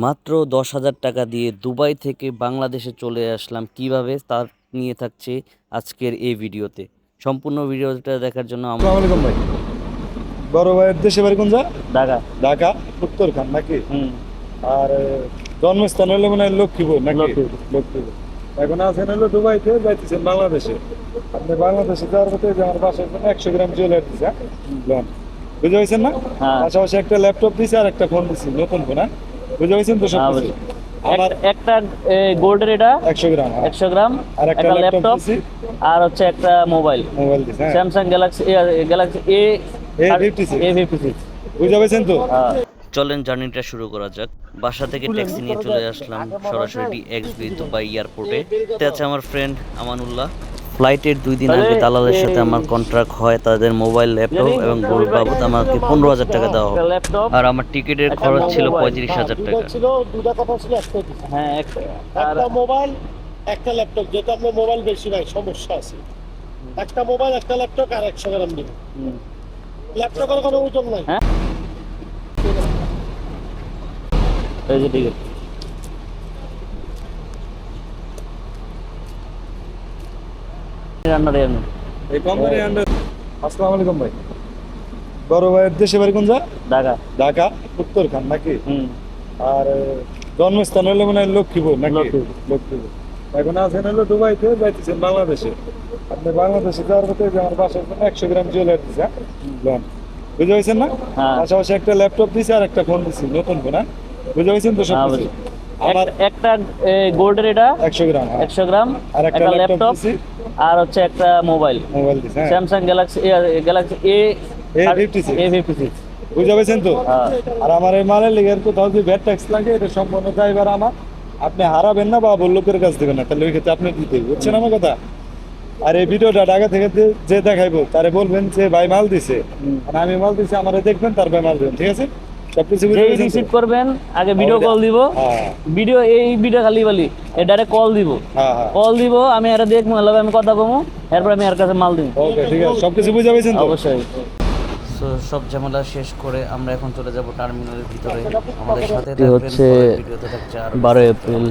মাত্র ১০,০০০ টাকা দিয়ে দুবাই থেকে বাংলাদেশে চলে আসলাম কিভাবে তা নিয়ে থাকছে আজকের এই ভিডিওতে। সম্পূর্ণ ভিডিওটা দেখার জন্য আসসালামু আলাইকুম ভাই। বড় ভাইয়ের দেশে বাড়ি কোন জায়গা? ঢাকা। ঢাকা উত্তরখান নাকি? আর জন্মস্থান হলো মনে হয় লক্ষ্মীপুর নাকি? লক্ষ্মীপুর। এখন আছেন হলো দুবাইতে, যাইতেছেন বাংলাদেশে। আপনি বাংলাদেশে যাওয়ার পথে যে আমার বাসায় 100 গ্রাম জুয়েলারি দিছে, লোন বুঝে পাইছেন না? পাশাপাশি একটা ল্যাপটপ দিছে আর একটা ফোন দিছি, নতুন ফোন। বুঝে পাইছেন তো সব কিছু? আমার একটা গোল্ডের এটা 100 গ্রাম 100 গ্রাম আর একটা ল্যাপটপ দিছি আর হচ্ছে একটা মোবাইল দিছে। স্যামসাং গ্যালাক্সি A56 বুঝে পাইছেন তো? চলেন জার্নিটা শুরু করা যাক। বাসা থেকে ট্যাক্সি নিয়ে চলে আসলাম সরাসরি এক্সবি দুবাই এয়ারপোর্টে। এতে আছে আমার ফ্রেন্ড আমানুল্লাহ। ফ্লাইটের 2 দিন আগে দালালের সাথে আমার কন্ট্রাক্ট হয়, তাদের মোবাইল, ল্যাপটপ এবং গোল্ড বাবদ আমাকে 15,000 টাকা দেওয়া হবে। আর আমার টিকিটের খরচ ছিল 35,000 টাকা। দুটা কথা ছিল, হ্যাঁ একটা মোবাইল একটা ল্যাপটপ, যেটা আপনার মোবাইল বেশি নাই, সমস্যা আছে। একটা মোবাইল একটা ল্যাপটপ আর 100 গ্রাম দিন। ল্যাপটপের কোনো ওজন নাই। এই যে টিকিট এই কোম্পানি আন্ডার। আসসালামু আলাইকুম ভাই। বড় ভাইয়ের দেশে বাড়ি কোন জায়গা? ঢাকা। ঢাকা উত্তরখান নাকি? আর জন্মস্থান হলো মনে হয় লক্ষ্মীপুর নাকি? লক্ষ্মীপুর। এখন আছেন হলো দুবাইতে, যাইতেছেন বাংলাদেশে। আপনি বাংলাদেশে যাওয়ার পথে যে আমার বাসায় 100 গ্রাম জুয়েলারি দিছে, লোন বুঝে পাইছেন না? পাশাপাশি একটা ল্যাপটপ দিছে আর একটা ফোন দিছি, নতুন ফোন। বুঝে পাইছেন তো সব কিছু? আমার একটা গোল্ডের এটা 100 গ্রাম আর একটা ল্যাপটপ দিছি আর হচ্ছে একটা মোবাইল দিছে। স্যামসাং গ্যালাক্সি A56 বুঝে পাইছেন তো? আর আমার এই মালের লিগের কোথাও যদি ভ্যাট ট্যাক্স লাগে, এটা সম্পূর্ণ ড্রাইভার আমার। আপনি হারাবেন না বা লোকের কাছ দেবেন না, তাহলে ওই ক্ষেত্রে আপনি দিতে বুঝছেন আমার কথা? আর এই ভিডিওটা ঢাকা থেকে যে দেখাইবো তারে বলবেন যে ভাই মাল দিছে, আর আমি মাল দিছি, আমারে দেখবেন, তারপরে মাল দেবেন, ঠিক আছে? সবকিছু রিসিভ করবেন, আগে ভিডিও কল দিব। ভিডিও খালি বলি ডাইরেক্ট কল দিব। আমি এটা দেখবো, আমি কথা বলবো, এরপর আমি এর কাছে মাল দিব। ওকে, ঠিক আছে, সবকিছু বুঝে পাইছেন তো? অবশ্যই। সো সব ঝামেলা শেষ করে আমরা এখন চলে যাব টার্মিনালের ভিতরে। আমাদের সাথে হচ্ছে ভিডিওতে থাকছে আর 12 এপ্রিল